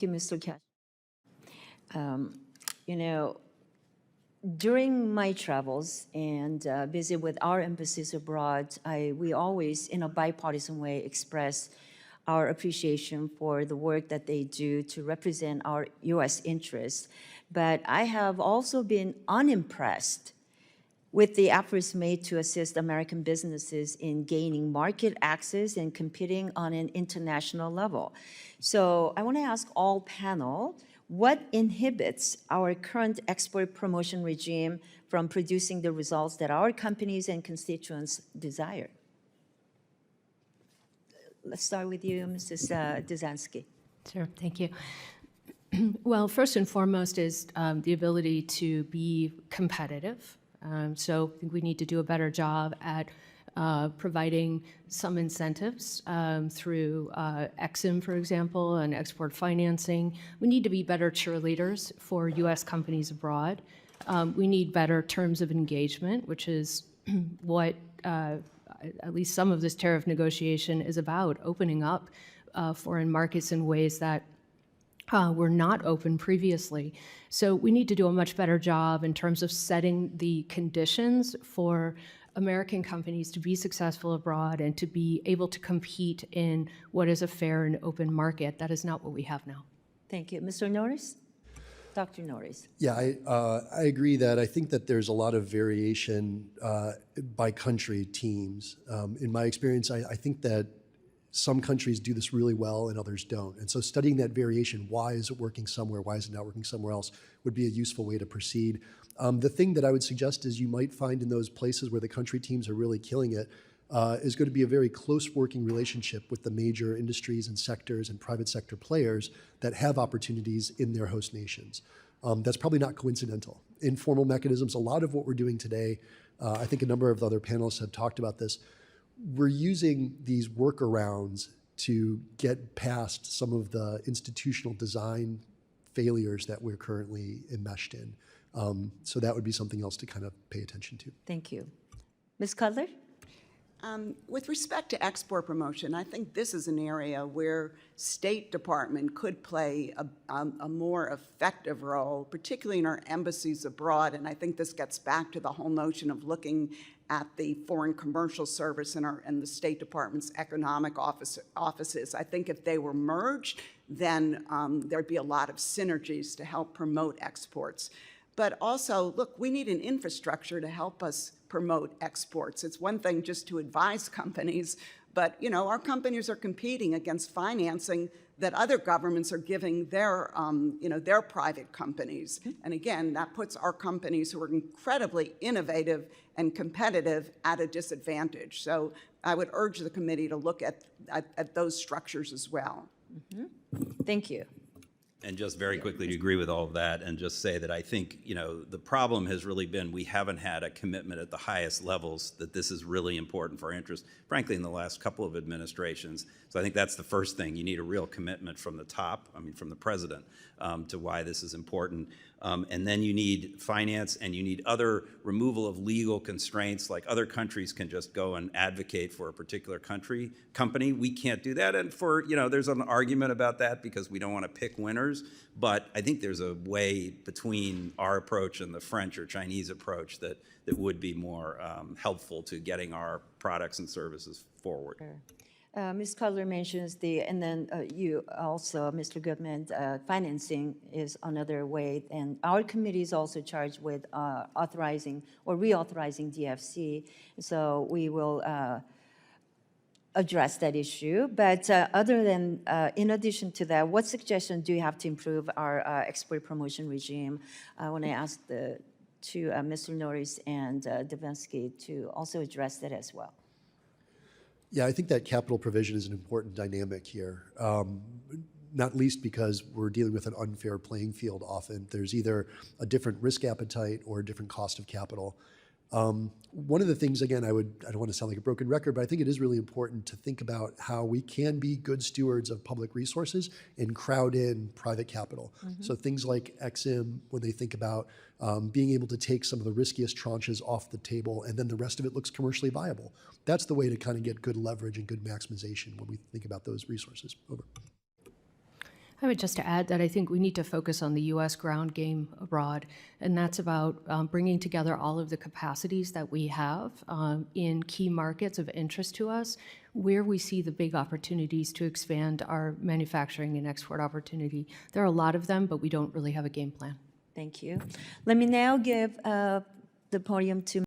Thank you, Mr. Cash. You know, during my travels and visit with our embassies abroad, we always, in a bipartisan way, express our appreciation for the work that they do to represent our U.S. interests. But I have also been unimpressed with the efforts made to assist American businesses in gaining market access and competing on an international level. So I want to ask all panel, what inhibits our current export promotion regime from producing the results that our companies and constituents desire? Let's start with you, Mrs. Dezenski. Sure, thank you. Well, first and foremost is the ability to be competitive. So I think we need to do a better job at providing some incentives through EXIM, for example, and export financing. We need to be better cheerleaders for U.S. companies abroad. We need better terms of engagement, which is what at least some of this tariff negotiation is about, opening up foreign markets in ways that were not open previously. So we need to do a much better job in terms of setting the conditions for American companies to be successful abroad and to be able to compete in what is a fair and open market. That is not what we have now. Thank you. Mr. Norris? Dr. Norris. Yeah, I agree that I think that there's a lot of variation by country teams. In my experience, I think that some countries do this really well and others don't. And so studying that variation, why is it working somewhere, why is it not working somewhere else, would be a useful way to proceed. The thing that I would suggest is you might find in those places where the country teams are really killing it is going to be a very close working relationship with the major industries and sectors and private sector players that have opportunities in their host nations. That's probably not coincidental. Informal mechanisms, a lot of what we're doing today, I think a number of the other panelists have talked about this, we're using these workarounds to get past some of the institutional design failures that we're currently enmeshed in. So that would be something else to kind of pay attention to. Thank you. Ms. Cutler? With respect to export promotion, I think this is an area where State Department could play a more effective role, particularly in our embassies abroad. And I think this gets back to the whole notion of looking at the Foreign Commercial Service and the State Department's economic offices. I think if they were merged, then there'd be a lot of synergies to help promote exports. But also, look, we need an infrastructure to help us promote exports. It's one thing just to advise companies, but our companies are competing against financing that other governments are giving their private companies. And again, that puts our companies who are incredibly innovative and competitive at a disadvantage. So I would urge the committee to look at those structures as well. Mm-hmm. Thank you. And just very quickly to agree with all of that and just say that I think, the problem has really been we haven't had a commitment at the highest levels that this is really important for our interest, frankly, in the last couple of administrations. So I think that's the first thing. You need a real commitment from the top, from the president, to why this is important. And then you need finance and you need other removal of legal constraints, like other countries can just go and advocate for a particular company. We can't do that. And there's an argument about that because we don't want to pick winners. But I think there's a way between our approach and the French or Chinese approach that would be more helpful to getting our products and services forward. Sure. Ms. Cutler mentions and then you also, Mr. Goodman, financing is another way. And our committee is also charged with authorizing or reauthorizing DFC. So we will address that issue. But other than, in addition to that, what suggestions do you have to improve our export promotion regime? I want to ask Mr. Norris and Dezenski to also address that as well. Yeah, I think that capital provision is an important dynamic here, not least because we're dealing with an unfair playing field often. There's either a different risk appetite or a different cost of capital. One of the things, again, I don't want to sound like a broken record, but I think it is really important to think about how we can be good stewards of public resources and crowd in private capital. Mm-hmm. So things like EXIM, when they think about being able to take some of the riskiest tranches off the table and then the rest of it looks commercially viable. That's the way to kind of get good leverage and good maximization when we think about those resources. Over. I would just add that I think we need to focus on the U.S. ground game abroad, and that's about bringing together all of the capacities that we have in key markets of interest to us, where we see the big opportunities to expand our manufacturing and export opportunity. There are a lot of them, but we don't really have a game plan. Thank you. Let me now give the podium to